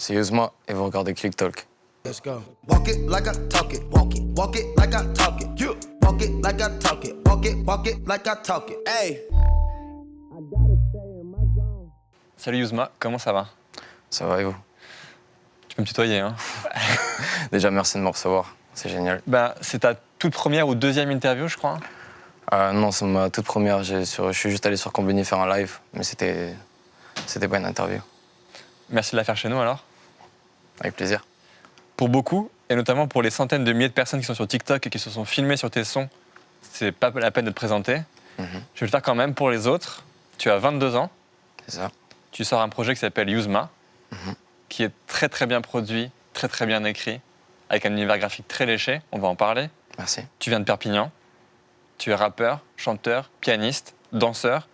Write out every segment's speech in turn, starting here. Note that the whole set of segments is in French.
c'est Yuzma et vous regardez Click Talk. Let's go. Walk it like I talk it. Walk it like I talk it. You walk it like I talk it. Walk it like I talk it. Hey. Salut Yuzma, comment ça va? Ça va et vous? Tu peux me tutoyer, hein? Déjà, merci de me recevoir, c'est génial. Bah, c'est ta toute première ou deuxième interview, je crois. Non, c'est ma toute première. Je suis juste allé sur Combini faire un live, mais c'était pas une interview. Merci de la faire chez nous alors. Avec plaisir. Pour beaucoup, et notamment pour les centaines de milliers de personnes qui sont sur TikTok et qui se sont filmées sur tes sons, c'est pas la peine de te présenter. Je vais le faire quand même pour les autres. Tu as 22 ans. C'est ça. Tu sors un projet qui s'appelle Yuzma, qui est très très bien produit, très très bien écrit, avec un univers graphique très léché. On va en parler. Merci. Tu viens de Perpignan. Tu es rappeur, chanteur, pianiste, danseur,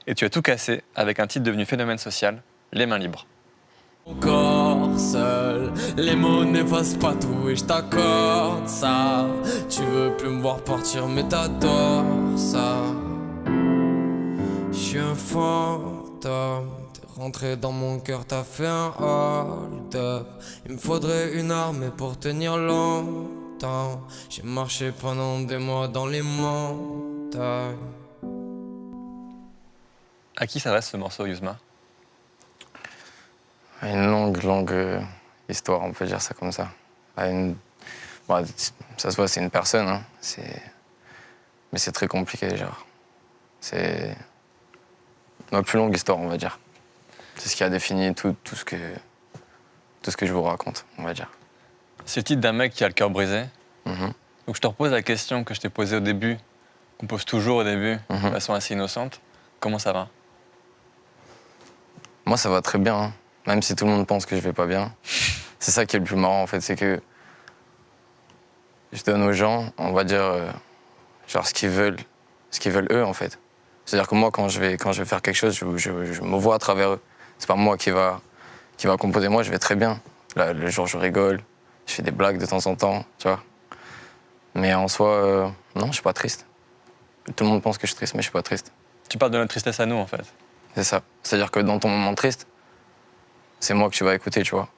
et tu as tout cassé avec un titre devenu phénomène social, Les Mains Libres. Encore seul, les mots n'effacent pas tout et je t'accorde ça. Tu veux plus me voir partir mais t'adores ça. Je suis un fantôme, t'es rentré dans mon cœur, t'as fait un hold-up. Il me faudrait une armée pour tenir longtemps. J'ai marché pendant des mois dans les montagnes. À qui s'adresse ce morceau, Yuzma? Une longue histoire, on peut dire ça comme ça. Ça se voit, c'est une personne, hein. Mais c'est très compliqué, genre. C'est ma plus longue histoire, on va dire. C'est ce qui a défini tout ce que je vous raconte, on va dire. C'est le titre d'un mec qui a le cœur brisé. Donc je te repose la question que je t'ai posée au début, qu'on pose toujours au début, de façon assez innocente. Comment ça va? Moi, ça va très bien, hein. Même si tout le monde pense que je vais pas bien. C'est ça qui est le plus marrant, en fait, c'est que je donne aux gens, on va dire, genre ce qu'ils veulent eux, en fait. C'est-à-dire que moi, quand je vais faire quelque chose, je me vois à travers eux. C'est pas moi qui va composer. Moi, je vais très bien. Là, le jour, je rigole, je fais des blagues de temps en temps, tu vois. Mais en soi, non, je suis pas triste. Tout le monde pense que je suis triste, mais je suis pas triste. Tu parles de notre tristesse à nous, en fait. C'est ça. C'est-à-dire que dans ton moment triste, c'est moi que tu vas écouter, tu vois.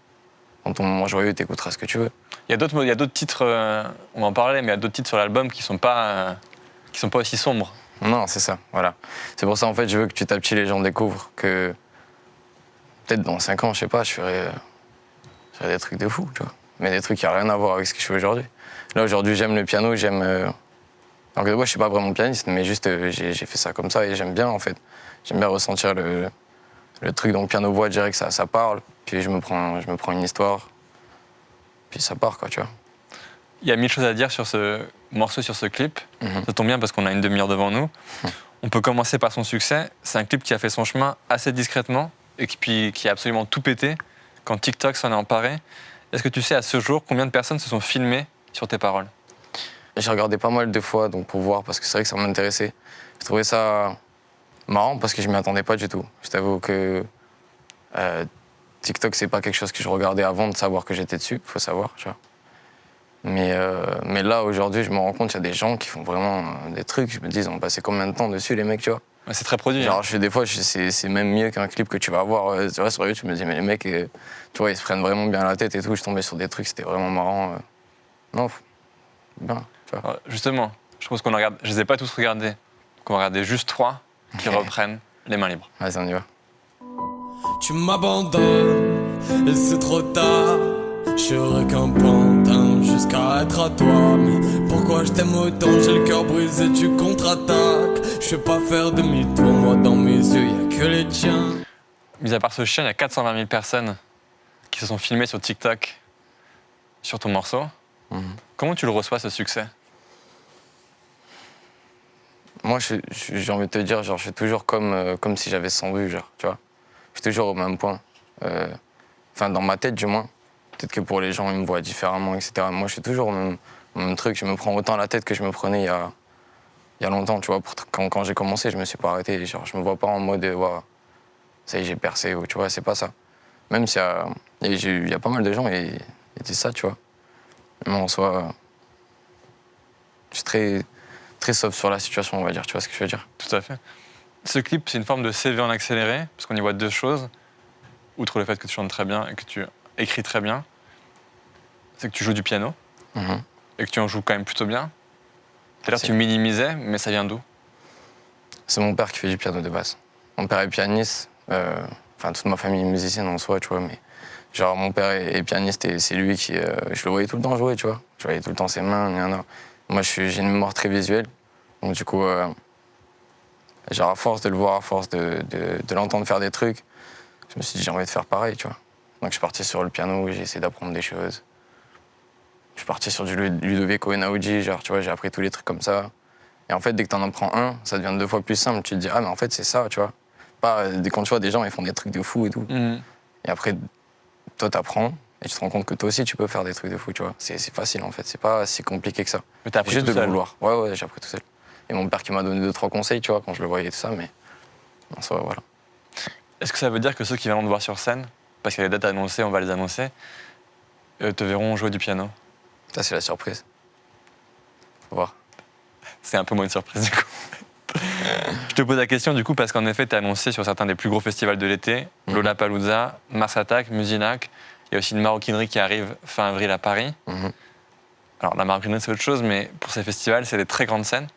Dans ton moment joyeux, tu écouteras ce que tu veux. Il y a d'autres titres, on va en parler, mais il y a d'autres titres sur l'album qui sont pas aussi sombres. Non, c'est ça, voilà. C'est pour ça, en fait, je veux que petit à petit, les gens découvrent que peut-être dans 5 ans, je sais pas, je ferai des trucs de fou, tu vois. Mais des trucs qui n'ont rien à voir avec ce que je fais aujourd'hui. Là, aujourd'hui, j'aime le piano, j'aime... Alors que moi, je suis pas vraiment pianiste, mais juste, j'ai fait ça comme ça et j'aime bien, en fait. J'aime bien ressentir le truc dans le piano-voix, direct, ça parle. Puis je me prends une histoire, puis ça part, quoi, tu vois. Il y a 1000 choses à dire sur ce morceau, sur ce clip. Ça tombe bien parce qu'on a une demi-heure devant nous. On peut commencer par son succès. C'est un clip qui a fait son chemin assez discrètement et qui a absolument tout pété quand TikTok s'en est emparé. Est-ce que tu sais à ce jour combien de personnes se sont filmées sur tes paroles? J'ai regardé pas mal de fois donc pour voir, parce que c'est vrai que ça m'intéressait. J'ai trouvé ça marrant parce que je m'y attendais pas du tout. Je t'avoue que TikTok, c'est pas quelque chose que je regardais avant de savoir que j'étais dessus, faut savoir, tu vois. Mais là, aujourd'hui, je me rends compte qu'il y a des gens qui font vraiment des trucs. Je me dis, ils ont passé combien de temps dessus, les mecs, tu vois. Ouais, c'est très produit. Genre, des fois, c'est même mieux qu'un clip que tu vas voir tu vois, sur YouTube. Je me dis, mais les mecs, tu vois, ils se prennent vraiment bien la tête et tout. Je tombais sur des trucs, c'était vraiment marrant. Non, bien, tu vois. Justement, je pense qu'on regarde. Je les ai pas tous regardés. On va regarder juste 3 qui reprennent Les Mains Libres. Vas-y, on y va. Tu m'abandonnes et c'est trop tard. Je serai qu'un pantin jusqu'à être à toi. Mais pourquoi je t'aime autant? J'ai le cœur brisé, tu contre-attaques. Je sais pas faire demi-tour, moi dans mes yeux, y'a que les tiens. Mis à part ce chien, il y a 420 000 personnes qui se sont filmées sur TikTok sur ton morceau. Comment tu le reçois, ce succès? Moi, j'ai envie de te dire, genre, je suis toujours comme si j'avais 100 vues, genre, tu vois. Je suis toujours au même point. Enfin, dans ma tête, du moins. Peut-être que pour les gens, ils me voient différemment, etc. Moi, je suis toujours au même truc. Je me prends autant la tête que je me prenais il y a longtemps, tu vois. Quand j'ai commencé, je me suis pas arrêté. Genre, je me vois pas en mode, ça y est, j'ai percé, ou, tu vois, c'est pas ça. Même s'il y a pas mal de gens, ils disent ça, tu vois. Mais en soi, je suis très soft sur la situation, on va dire, tu vois ce que je veux dire. Tout à fait. Ce clip, c'est une forme de CV en accéléré, parce qu'on y voit 2 choses. Outre le fait que tu chantes très bien et que tu écris très bien, c'est que tu joues du piano Mhm. et que tu en joues quand même plutôt bien. Tout à l'heure, Si. tu minimisais, mais ça vient d'où? C'est mon père qui fait du piano de base. Mon père est pianiste. Enfin, toute ma famille est musicienne en soi, tu vois. Mais genre, mon père est pianiste et c'est lui qui. Je le voyais tout le temps jouer, tu vois. Je voyais tout le temps ses mains, rien. Moi, j'ai une mémoire très visuelle. Donc, du coup, genre, à force de le voir, à force de l'entendre faire des trucs, je me suis dit, j'ai envie de faire pareil, tu vois. Donc, je suis parti sur le piano, j'ai essayé d'apprendre des choses. Je suis parti sur du Ludovico Einaudi, genre, tu vois, j'ai appris tous les trucs comme ça. Et en fait, dès que t'en apprends un, ça devient 2 fois plus simple. Tu te dis, ah, mais en fait, c'est ça, tu vois. Pas, quand tu vois des gens, ils font des trucs de fou et tout. Mhm. Et après, toi, t'apprends et tu te rends compte que toi aussi, tu peux faire des trucs de fou, tu vois. C'est facile, en fait. C'est pas si compliqué que ça. Mais t'as C'est appris juste tout de le seul. vouloir. Ouais, j'ai appris tout seul. Et mon père qui m'a donné 2-3 conseils, tu vois, quand je le voyais et tout ça, mais en soi, voilà. Est-ce que ça veut dire que ceux qui viendront te voir sur scène, parce qu'il y a les dates annoncées, on va les annoncer, te verront jouer du piano? Ça, c'est la surprise. Faut voir. C'est un peu moins une surprise du coup. Je te pose la question du coup parce qu'en effet, tu as annoncé sur certains des plus gros festivals de l'été, Lollapalooza, Mars Attack, Musilac. Il y a aussi une maroquinerie qui arrive fin avril à Paris. Mhm. Alors la maroquinerie c'est autre chose, mais pour ces festivals, c'est des très grandes scènes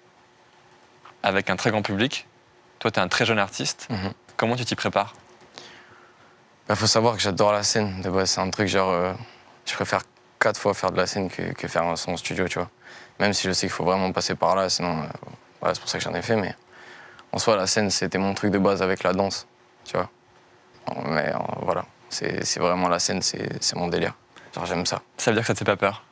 avec un très grand public. Toi, tu es un très jeune artiste. Mhm. Comment tu t'y prépares? Bah, faut savoir que j'adore la scène. De base, c'est un truc genre. Je préfère 4 fois faire de la scène que faire un son en studio, tu vois. Même si je sais qu'il faut vraiment passer par là, sinon. Voilà, c'est pour ça que j'en ai fait, mais. En soi, la scène, c'était mon truc de base avec la danse, tu vois. Mais voilà, c'est vraiment la scène, c'est mon délire. Genre, j'aime ça. Ça veut dire que ça te fait pas peur?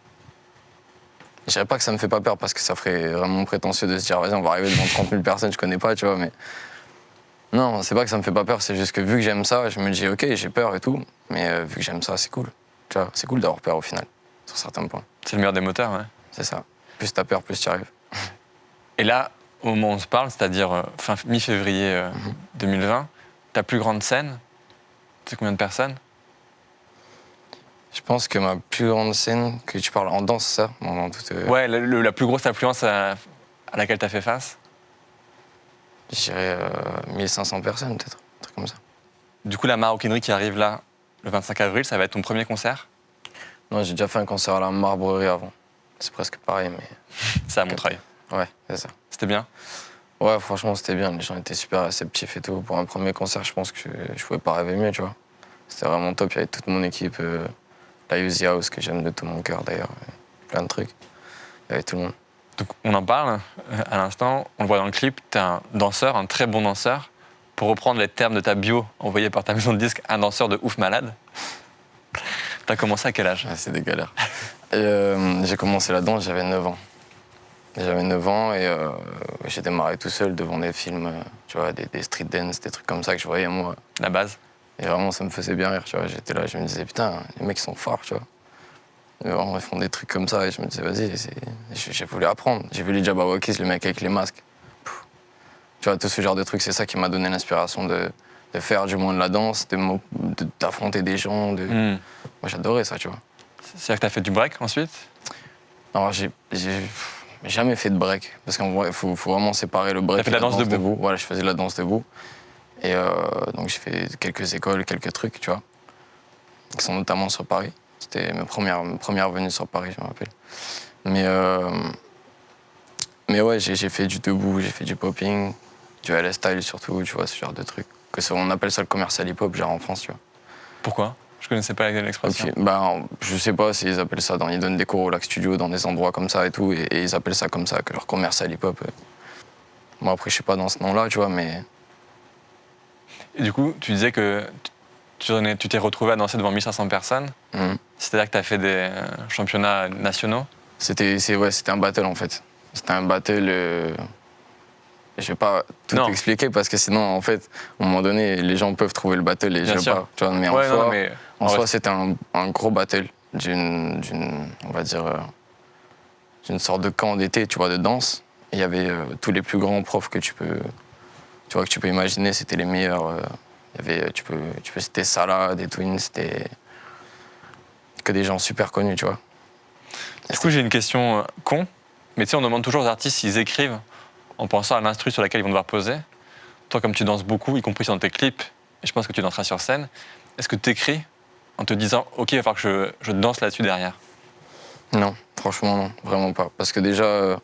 Je dirais pas que ça me fait pas peur parce que ça ferait vraiment prétentieux de se dire, vas-y, on va arriver devant 30 000 personnes, je connais pas, tu vois, mais. Non, c'est pas que ça me fait pas peur, c'est juste que vu que j'aime ça, je me dis, ok, j'ai peur et tout, mais vu que j'aime ça, c'est cool. Tu vois, c'est cool d'avoir peur au final, sur certains points. C'est le meilleur des moteurs, ouais. C'est ça. Plus t'as peur, plus tu arrives. Et là, au moment où on se parle, c'est-à-dire mi-février 2020, ta plus grande scène, c'est combien de personnes? Je pense que ma plus grande scène, que tu parles en danse, ça dans toute, Ouais, la plus grosse affluence à laquelle tu as fait face? je dirais 1500 personnes, peut-être, un truc comme ça. Du coup, la maroquinerie qui arrive là, le 25 avril, ça va être ton premier concert? Non, j'ai déjà fait un concert à la Marbrerie avant. C'est presque pareil, mais. C'est à Montreuil. Ouais, c'est ça. C'était bien? Ouais, franchement, c'était bien. Les gens étaient super réceptifs et tout. Pour un premier concert, je pense que je pouvais pas rêver mieux, tu vois. C'était vraiment top. Il y avait toute mon équipe. La Uzi House, que j'aime de tout mon cœur d'ailleurs. Plein de trucs. Il y avait tout le monde. Donc, on en parle à l'instant, on le voit dans le clip, tu es un danseur, un très bon danseur. Pour reprendre les termes de ta bio envoyée par ta maison de disques, un danseur de ouf malade. T'as commencé à quel âge? Ouais, c'est des galères. J'ai commencé la danse, j'avais 9 ans. J'avais 9 ans et j'ai démarré tout seul devant des films, tu vois, des street dance, des trucs comme ça que je voyais moi. La base? Et vraiment, ça me faisait bien rire, tu vois. J'étais là, je me disais, putain, les mecs sont forts, tu vois. Et vraiment, ils font des trucs comme ça et je me disais, vas-y, j'ai voulu apprendre. J'ai vu les Jabberwockies, le mec avec les masques. Pouf. Tu vois, tout ce genre de trucs, c'est ça qui m'a donné l'inspiration de faire du moins de la danse, d'affronter des gens. Moi, j'adorais ça, tu vois. C'est-à-dire que t'as fait du break ensuite? Alors, j'ai jamais fait de break, parce qu'en vrai, il faut vraiment séparer le break T'as fait de la danse debout? Voilà, je faisais de la danse debout. Et donc, j'ai fait quelques écoles, quelques trucs, tu vois, qui sont notamment sur Paris. C'était mes premières venues sur Paris, je me rappelle. Mais ouais, j'ai fait du debout, j'ai fait du popping, du LS style surtout, tu vois, ce genre de trucs. On appelle ça le commercial hip-hop, genre en France, tu vois. Pourquoi? Je connaissais pas l'expression. Okay. Ben, je sais pas s'ils appellent ça, ils donnent des cours au Lac Studio dans des endroits comme ça et tout, et ils appellent ça comme ça, que leur commercial hip-hop. Moi, après, je suis pas dans ce nom-là, tu vois, mais. Et du coup, tu disais que tu t'es retrouvé à danser devant 1500 personnes. C'est-à-dire que tu as fait des championnats nationaux? C'était un battle, en fait. C'était un battle. Je vais pas tout expliquer parce que sinon, en fait, à un moment donné, les gens peuvent trouver le battle et je vais pas. Tu vois, mais en soi, c'était un gros battle on va dire, d'une sorte de camp d'été, tu vois, de danse. Et il y avait tous les plus grands profs que tu peux imaginer, c'était les meilleurs. Il y avait, tu peux citer Salah, des Twins, c'était que des gens super connus, tu vois. Du coup, j'ai une question con, mais tu sais, on demande toujours aux artistes s'ils écrivent en pensant à l'instru sur laquelle ils vont devoir poser. Toi, comme tu danses beaucoup, y compris dans tes clips, et je pense que tu danseras sur scène, est-ce que tu écris en te disant ok, il va falloir que je danse là-dessus derrière? Non, franchement, non, vraiment pas. Parce que déjà,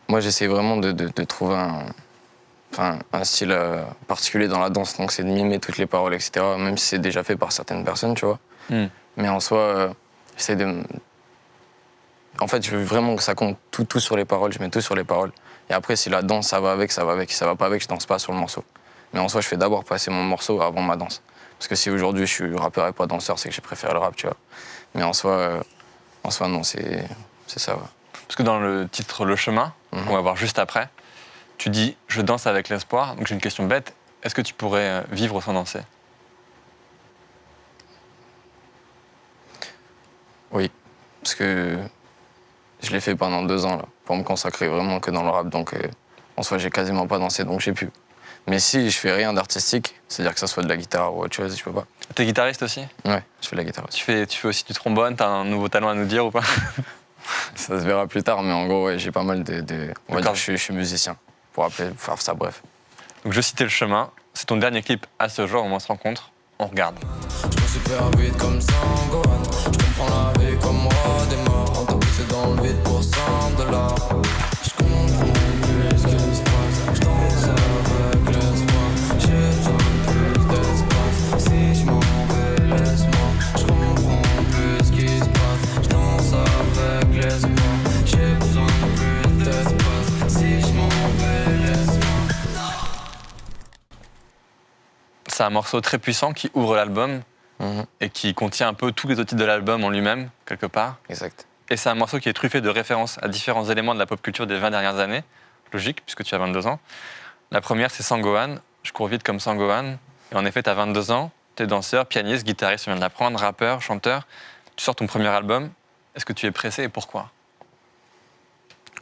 moi, j'essaie vraiment de trouver un style particulier dans la danse. Donc, c'est de mimer toutes les paroles, etc. Même si c'est déjà fait par certaines personnes, tu vois. Mais en soi, j'essaie de. En fait, je veux vraiment que ça compte tout sur les paroles. Je mets tout sur les paroles. Et après, si la danse, ça va avec, ça va avec. Si ça va pas avec, je danse pas sur le morceau. Mais en soi, je fais d'abord passer mon morceau avant ma danse. Parce que si aujourd'hui je suis rappeur et pas danseur, c'est que j'ai préféré le rap, tu vois. Mais en soi non, c'est ça, ouais. Parce que dans le titre Le Chemin, qu'on va voir juste après, tu dis « Je danse avec l'espoir ». Donc j'ai une question bête. Est-ce que tu pourrais vivre sans danser? Oui, parce que je l'ai fait pendant 2 ans, là, pour me consacrer vraiment que dans le rap. Donc en soi, j'ai quasiment pas dansé, donc j'ai pu. Mais si je fais rien d'artistique, c'est-à-dire que ça soit de la guitare ou autre chose, je peux pas. T'es guitariste aussi? Ouais, je fais de la guitare aussi. Tu fais aussi du trombone? T'as un nouveau talent à nous dire ou pas? Ça se verra plus tard, mais en gros, ouais, j'ai pas mal on va dire que je suis musicien, pour faire ça bref. Donc je citais Le Chemin. C'est ton dernier clip à ce jour, on se rencontre. On regarde. Je me super vite comme Sangohan. Je comprends la vie comme roi des morts. On t'a poussé dans le vide pour 100 $. Je comprends plus ce qui se passe. Je danse avec l'espoir. J'ai besoin de plus d'espace. Si je m'en vais, laisse-moi. Je comprends plus ce qui se passe. Je danse avec l'espoir. J'ai besoin de plus d'espace. Si je m'en vais, laisse-moi. C'est un morceau très puissant qui ouvre l'album et qui contient un peu tous les autres titres de l'album en lui-même, quelque part. Exact. Et c'est un morceau qui est truffé de références à différents éléments de la pop culture des 20 dernières années. Logique, puisque tu as 22 ans. La première, c'est Sangohan. Je cours vite comme Sangohan. Et en effet, tu as 22 ans, tu es danseur, pianiste, guitariste, tu viens de l'apprendre, rappeur, chanteur. Tu sors ton premier album. Est-ce que tu es pressé et pourquoi?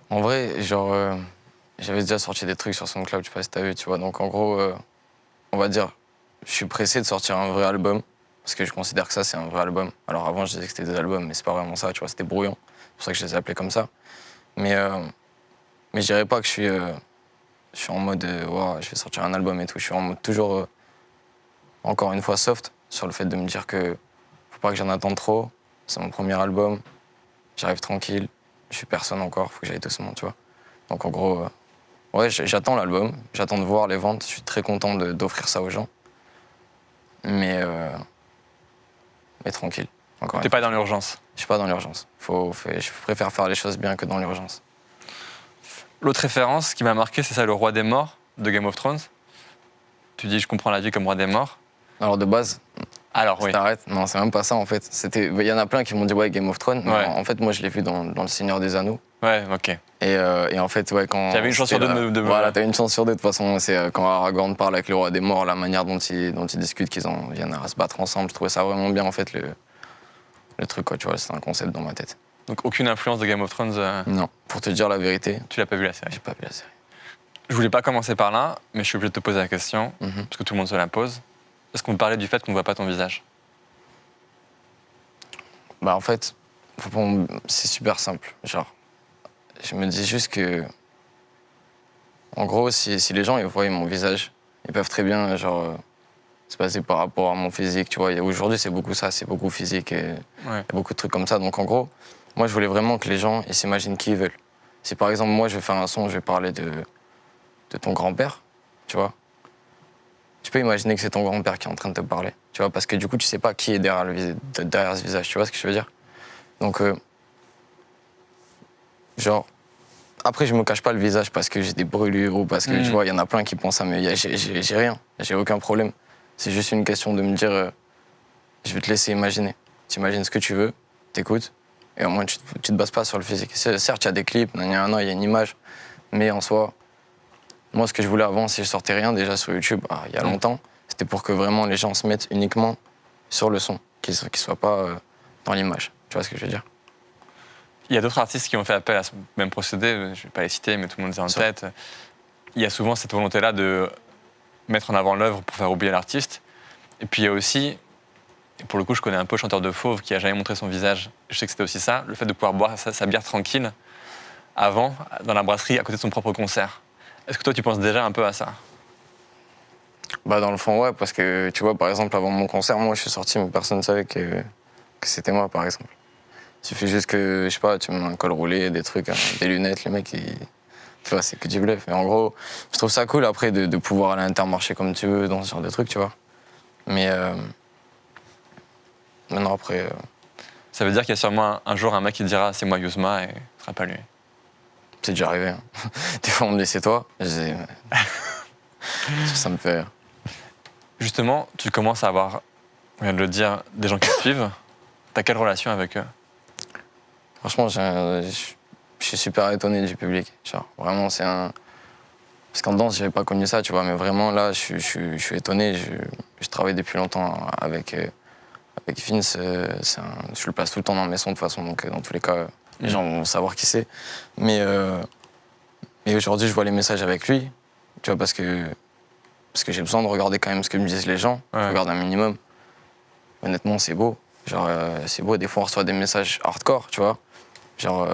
En vrai, genre, j'avais déjà sorti des trucs sur SoundCloud, je sais pas si t'as vu, tu vois. Donc en gros, on va dire, je suis pressé de sortir un vrai album, parce que je considère que ça, c'est un vrai album. Alors avant, je disais que c'était des albums, mais c'est pas vraiment ça, tu vois, c'était brouillon. C'est pour ça que je les ai appelés comme ça. Mais je dirais pas que je suis en mode, wow, je vais sortir un album et tout. Je suis en mode toujours, encore une fois, soft, sur le fait de me dire que faut pas que j'en attende trop. C'est mon premier album, j'arrive tranquille, je suis personne encore, faut que j'aille doucement, tu vois. Donc en gros, ouais, j'attends l'album, j'attends de voir les ventes, je suis très content d'offrir ça aux gens. Mais tranquille, encore une T'es fois. pas dans l'urgence. Je suis pas dans l'urgence. Je préfère faire les choses bien que dans l'urgence. L'autre référence qui m'a marqué, c'est ça, Le Roi des Morts de Game of Thrones. Tu dis, je comprends la vie comme Roi des Morts. Alors de base, Alors oui. t'arrêtes. Non, c'est même pas ça en fait. Il y en a plein qui m'ont dit ouais Game of Thrones. Mais Ouais. en fait, moi je l'ai vu dans Le Seigneur des Anneaux. Ouais, ok. Et en fait, ouais, quand. T'avais une chance sur deux de Voilà, t'as une chance sur deux. De toute façon, c'est quand Aragorn parle avec le roi des morts, la manière dont ils discutent, qu'ils en viennent à se battre ensemble. Je trouvais ça vraiment bien en fait, le truc, quoi, tu vois. C'est un concept dans ma tête. Donc aucune influence de Game of Thrones, Non, pour te dire la vérité, tu l'as pas vu la série. j'ai pas vu la série. Je voulais pas commencer par là, mais je suis obligé de te poser la question, parce que tout le monde se la pose. Est-ce qu'on parlait du fait qu'on ne voit pas ton visage? Bah en fait, c'est super simple. Genre, je me dis juste que, en gros, si les gens ils voient mon visage, ils peuvent très bien genre se passer par rapport à mon physique, tu vois. Aujourd'hui, c'est beaucoup ça, c'est beaucoup physique et y a beaucoup de trucs comme ça. Donc en gros, moi, je voulais vraiment que les gens ils s'imaginent qui ils veulent. Si par exemple moi je vais faire un son, je vais parler de ton grand-père, tu vois. Tu peux imaginer que c'est ton grand-père qui est en train de te parler, tu vois, parce que du coup, tu sais pas qui est derrière ce visage, tu vois ce que je veux dire? Donc, genre, après, je me cache pas le visage parce que j'ai des brûlures ou parce que, tu vois, il y en a plein qui pensent ça, mais j'ai rien, j'ai aucun problème. C'est juste une question de me dire, je vais te laisser imaginer. Tu imagines ce que tu veux, t'écoutes, et au moins, tu te bases pas sur le physique. Certes, il y a des clips, il y a une image, mais en soi, moi, ce que je voulais avant, si je sortais rien déjà sur YouTube, il y a longtemps, c'était pour que vraiment les gens se mettent uniquement sur le son, qu'ils soient pas dans l'image. Tu vois ce que je veux dire? Il y a d'autres artistes qui ont fait appel à ce même procédé, je vais pas les citer, mais tout le monde les a en tête. Il y a souvent cette volonté-là de mettre en avant l'œuvre pour faire oublier l'artiste. Et puis il y a aussi, et pour le coup, je connais un peu le chanteur de Fauve qui a jamais montré son visage. Je sais que c'était aussi ça, le fait de pouvoir boire sa bière tranquille avant, dans la brasserie, à côté de son propre concert. Est-ce que toi, tu penses déjà un peu à ça? Bah, dans le fond, ouais, parce que tu vois, par exemple, avant mon concert, moi, je suis sorti, mais personne ne savait que c'était moi, par exemple. Il suffit juste que, je sais pas, tu me mets un col roulé, des trucs, hein, des lunettes, les mecs, tu vois, c'est que du bluff. Mais en gros, je trouve ça cool après de pouvoir aller à Intermarché comme tu veux, dans ce genre de trucs, tu vois. Mais maintenant, après, Ça veut dire qu'il y a sûrement un jour un mec qui dira c'est moi Yuzma et ce sera pas lui. c'est déjà arrivé. Hein. Des fois, on me dit c'est toi. Je dis, ça me fait rire. Justement, tu commences à avoir, on vient de le dire, des gens qui te suivent. T'as quelle relation avec eux? Franchement, je suis super étonné du public. Genre, vraiment, c'est un. Parce qu'en danse, j'avais pas connu ça, tu vois, mais vraiment, là, je suis étonné. Je travaille depuis longtemps avec Vince. Je le place tout le temps dans mes sons, de toute façon, donc dans tous les cas, les gens vont savoir qui c'est. Mais aujourd'hui, je vois les messages avec lui, tu vois, parce que j'ai besoin de regarder quand même ce que me disent les gens. Ouais. Je regarde un minimum. Honnêtement, c'est beau. Genre, c'est beau. Des fois, on reçoit des messages hardcore, tu vois. Genre,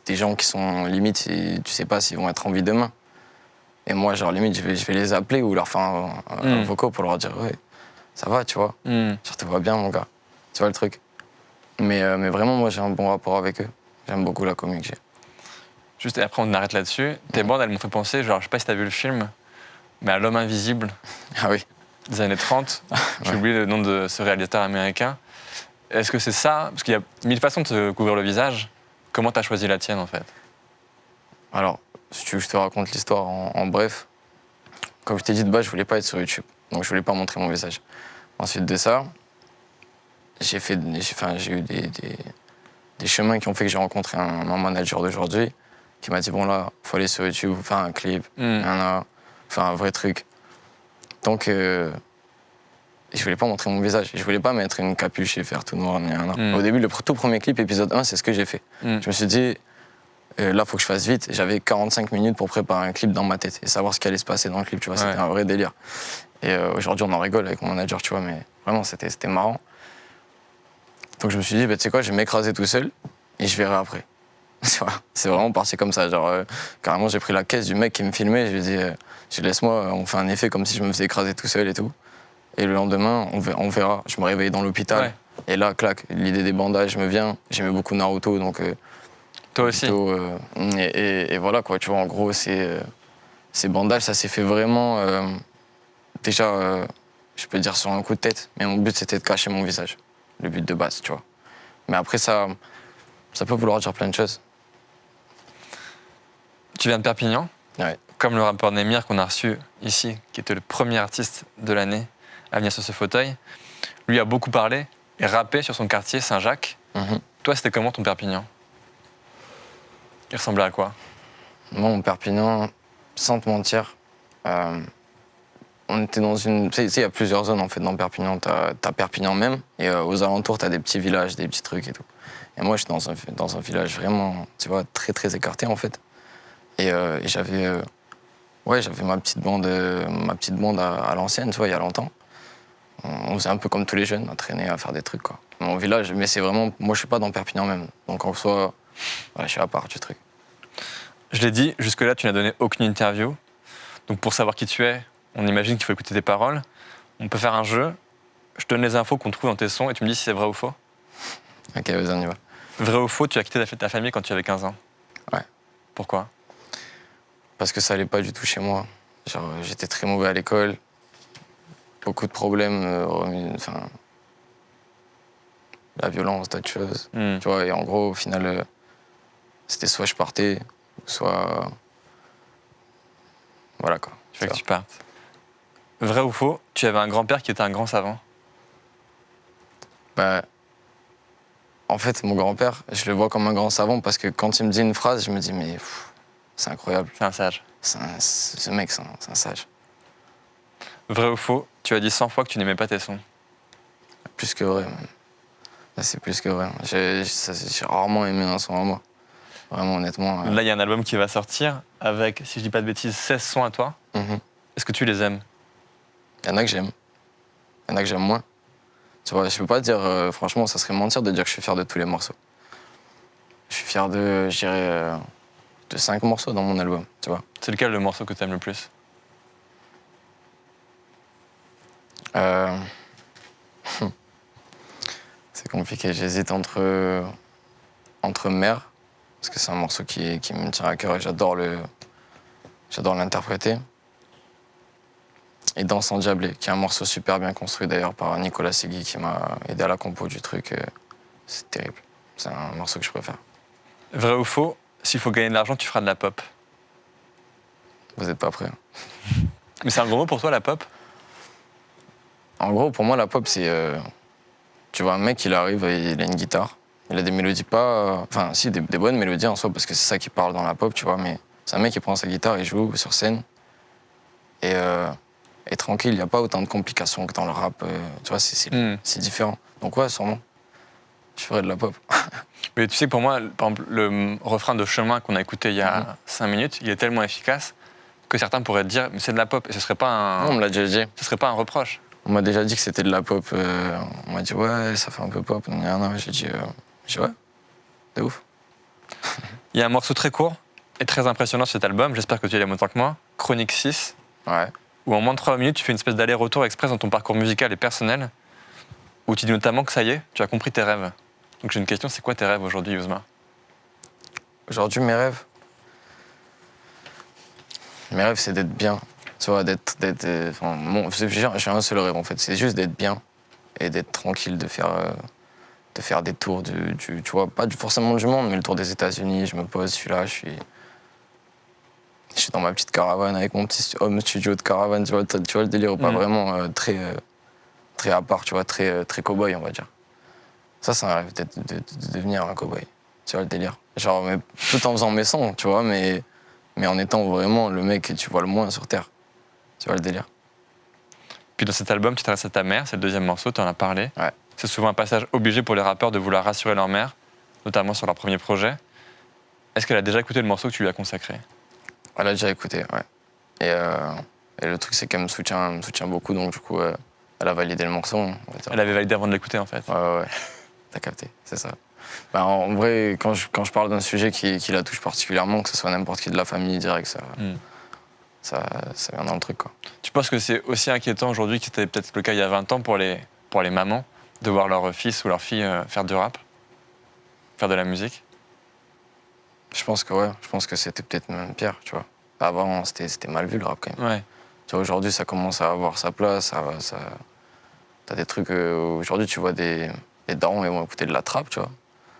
des gens qui sont limite, tu sais pas s'ils vont être en vie demain. Et moi, genre, limite, je vais les appeler ou leur faire un vocal pour leur dire, ouais, ça va, tu vois. Genre, tout va bien, mon gars. Tu vois le truc. Mais vraiment, moi, j'ai un bon rapport avec eux. J'aime beaucoup la commu que j'ai. Juste, et après, on arrête là-dessus. Tes bandes, elles m'ont fait penser, genre, je sais pas si t'as vu le film, mais à L'Homme Invisible Ah oui. des années 30. J'ai oublié le nom de ce réalisateur américain. Est-ce que c'est ça? Parce qu'il y a 1000 façons de se couvrir le visage. Comment t'as choisi la tienne, en fait? Alors, si tu veux que je te raconte l'histoire en bref, comme je t'ai dit de base, je voulais pas être sur YouTube. Donc, je voulais pas montrer mon visage. Ensuite de ça, j'ai eu des chemins qui ont fait que j'ai rencontré mon manager d'aujourd'hui qui m'a dit, bon là, faut aller sur YouTube, faire un clip, faire un vrai truc. Donc, je voulais pas montrer mon visage. Je voulais pas mettre une capuche et faire tout noir. Au début, le tout premier clip, épisode 1, c'est ce que j'ai fait. Je me suis dit, là, faut que je fasse vite. J'avais 45 minutes pour préparer un clip dans ma tête et savoir ce qui allait se passer dans le clip, tu vois. C'était un vrai délire. Et aujourd'hui, on en rigole avec mon manager, tu vois, mais vraiment, c'était marrant. Donc, je me suis dit, bah, tu sais quoi, je vais m'écraser tout seul et je verrai après. C'est vraiment parti comme ça. Genre, carrément, j'ai pris la caisse du mec qui me filmait. Je lui ai dit, laisse-moi, on fait un effet comme si je me faisais écraser tout seul et tout. Et le lendemain, on verra. Je me réveille dans l'hôpital. Ouais. Et là, clac, l'idée des bandages me vient. J'aimais beaucoup Naruto, donc. Toi aussi. Et voilà, quoi. Tu vois, en gros, ces bandages, ça s'est fait vraiment. Déjà, je peux dire sur un coup de tête. Mais mon but, c'était de cacher mon visage. Le but de base, tu vois. Mais après, ça peut vouloir dire plein de choses. Tu viens de Perpignan. Ouais. Comme le rappeur Némir qu'on a reçu ici, qui était le premier artiste de l'année à venir sur ce fauteuil. Lui a beaucoup parlé et rappé sur son quartier Saint-Jacques. Toi, c'était comment ton Perpignan? Il ressemblait à quoi? Moi, mon Perpignan, sans te mentir, on était dans une... Tu sais, il y a plusieurs zones en fait dans Perpignan. T'as Perpignan même, et aux alentours, t'as des petits villages, des petits trucs et tout. Et moi, j'étais dans un village vraiment, tu vois, très très écarté en fait. Et j'avais ma petite bande à l'ancienne, tu vois, il y a longtemps. On faisait un peu comme tous les jeunes, à traîner, à faire des trucs, quoi. Mon village, mais c'est vraiment... Moi, je suis pas dans Perpignan même. Donc, en soi, je suis à part du truc. Je l'ai dit, jusque-là, tu n'as donné aucune interview. Donc, pour savoir qui tu es, on imagine qu'il faut écouter tes paroles. On peut faire un jeu. Je te donne les infos qu'on trouve dans tes sons et tu me dis si c'est vrai ou faux. Ok, vas-y, on y va. Vrai ou faux, tu as quitté ta famille quand tu avais 15 ans? Ouais. Pourquoi? Parce que ça allait pas du tout chez moi. Genre, j'étais très mauvais à l'école. Beaucoup de problèmes, la violence, d'autres choses. Tu vois, et en gros, au final, c'était soit je partais, soit... Voilà, quoi. Il fallait que tu partes. Vrai ou faux, tu avais un grand-père qui était un grand savant? Bah, en fait, mon grand-père, je le vois comme un grand savant parce que quand il me dit une phrase, je me dis, mais c'est incroyable. C'est un sage. Ce mec, c'est un sage. Vrai ou faux, tu as dit 100 fois que tu n'aimais pas tes sons? Plus que vrai, même. Là, c'est plus que vrai. J'ai rarement aimé un son à moi. Vraiment, honnêtement. Là, il y a un album qui va sortir avec, si je dis pas de bêtises, 16 sons à toi. Est-ce que tu les aimes? Il y en a que j'aime. Il y en a que j'aime moins. Tu vois, je peux pas dire, franchement, ça serait mentir de dire que je suis fier de tous les morceaux. Je suis fier de, je dirais, de 5 morceaux dans mon album, tu vois. C'est lequel le morceau que tu aimes le plus? Euh, C'est compliqué, j'hésite entre Mer, parce que c'est un morceau qui me tient à cœur et j'adore l'interpréter. Et Danse endiablée, qui est un morceau super bien construit d'ailleurs par Nicolas Segui qui m'a aidé à la compo du truc. C'est terrible, c'est un morceau que je préfère. Vrai ou faux, s'il faut gagner de l'argent, tu feras de la pop. Vous êtes pas prêts? Mais c'est un gros mot pour toi, la pop? En gros, pour moi, la pop, c'est... tu vois, un mec, il arrive, il a une guitare. Il a des mélodies pas... Enfin, si, des bonnes mélodies en soi, parce que c'est ça qui parle dans la pop, tu vois. Mais c'est un mec qui prend sa guitare, il joue sur scène. Et tranquille, il n'y a pas autant de complications que dans le rap. Tu vois, c'est différent. Donc ouais, sûrement. Je ferais de la pop. Mais tu sais, pour moi, par exemple, le refrain de Chemin qu'on a écouté il y a 5 minutes, il est tellement efficace que certains pourraient te dire, mais c'est de la pop. Et ce serait pas un... On me l'a déjà dit. Ce serait pas un reproche. On m'a déjà dit que c'était de la pop. On m'a dit, ouais, ça fait un peu pop. J'ai dit, ouais, c'est ouf. Il y a un morceau très court et très impressionnant sur cet album, j'espère que tu l'aimes autant que moi, Chronique 6, Ouais. où en moins de 3 minutes, tu fais une espèce d'aller-retour express dans ton parcours musical et personnel, où tu dis notamment que ça y est, tu as compris tes rêves. Donc j'ai une question, c'est quoi tes rêves aujourd'hui, Yousma? Aujourd'hui, mes rêves, c'est d'être bien. Tu vois, j'ai un seul rêve, en fait. C'est juste d'être bien et d'être tranquille, de faire des tours tu vois, pas forcément du monde, mais le tour des États-Unis. Je me pose, je suis là, je suis dans ma petite caravane avec mon petit home studio de caravane. Tu vois le délire, pas vraiment très à part, tu vois, très cow-boy, on va dire. Ça, c'est un rêve, de devenir un cow-boy. Tu vois le délire. Genre, mais tout en faisant mes sons, tu vois, mais en étant vraiment le mec que tu vois le moins sur Terre. Tu vois le délire. Puis dans cet album, tu t'adresses à ta mère, c'est le deuxième morceau, tu en as parlé. Ouais. C'est souvent un passage obligé pour les rappeurs de vouloir rassurer leur mère, notamment sur leur premier projet. Est-ce qu'elle a déjà écouté le morceau que tu lui as consacré? Elle a déjà écouté, ouais. Et le truc, c'est qu'elle me soutient beaucoup, donc du coup, elle a validé le morceau. On va dire. Elle avait validé avant de l'écouter, en fait. Ouais. T'as capté, c'est ça. Bah, en vrai, quand je parle d'un sujet qui la touche particulièrement, que ce soit n'importe qui de la famille, direct, ça vient dans le truc, quoi. Tu penses que c'est aussi inquiétant aujourd'hui que c'était peut-être le cas il y a 20 ans pour les mamans de voir leur fils ou leur fille faire du rap, faire de la musique? Je pense que c'était peut-être même pire, tu vois. Avant, c'était mal vu, le rap, quand même. Ouais. Tu vois, aujourd'hui, ça commence à avoir sa place. T'as des trucs... aujourd'hui, tu vois des darons, ils vont écouter de la trappe, tu vois.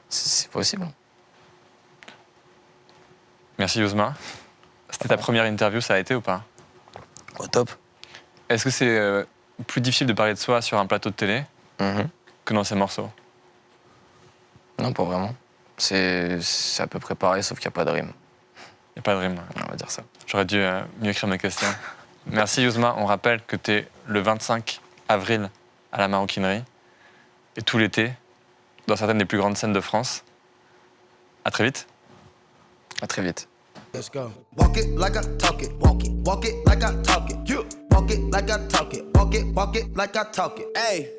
C'est possible. Merci, Yousma. C'était ta première interview, ça a été ou pas? Au top. Est-ce que c'est plus difficile de parler de soi sur un plateau de télé que dans ces morceaux? Non, pas vraiment. C'est à peu près pareil, sauf qu'il n'y a pas de rime. Il n'y a pas de rime. On va dire ça. J'aurais dû mieux écrire mes questions. Merci, Yousma. On rappelle que tu es le 25 avril à la Maroquinerie et tout l'été dans certaines des plus grandes scènes de France. À très vite. À très vite. Let's go. Walk it like I talk it. Walk it like I talk it. Walk it like I talk it. Walk it like I talk it. Hey.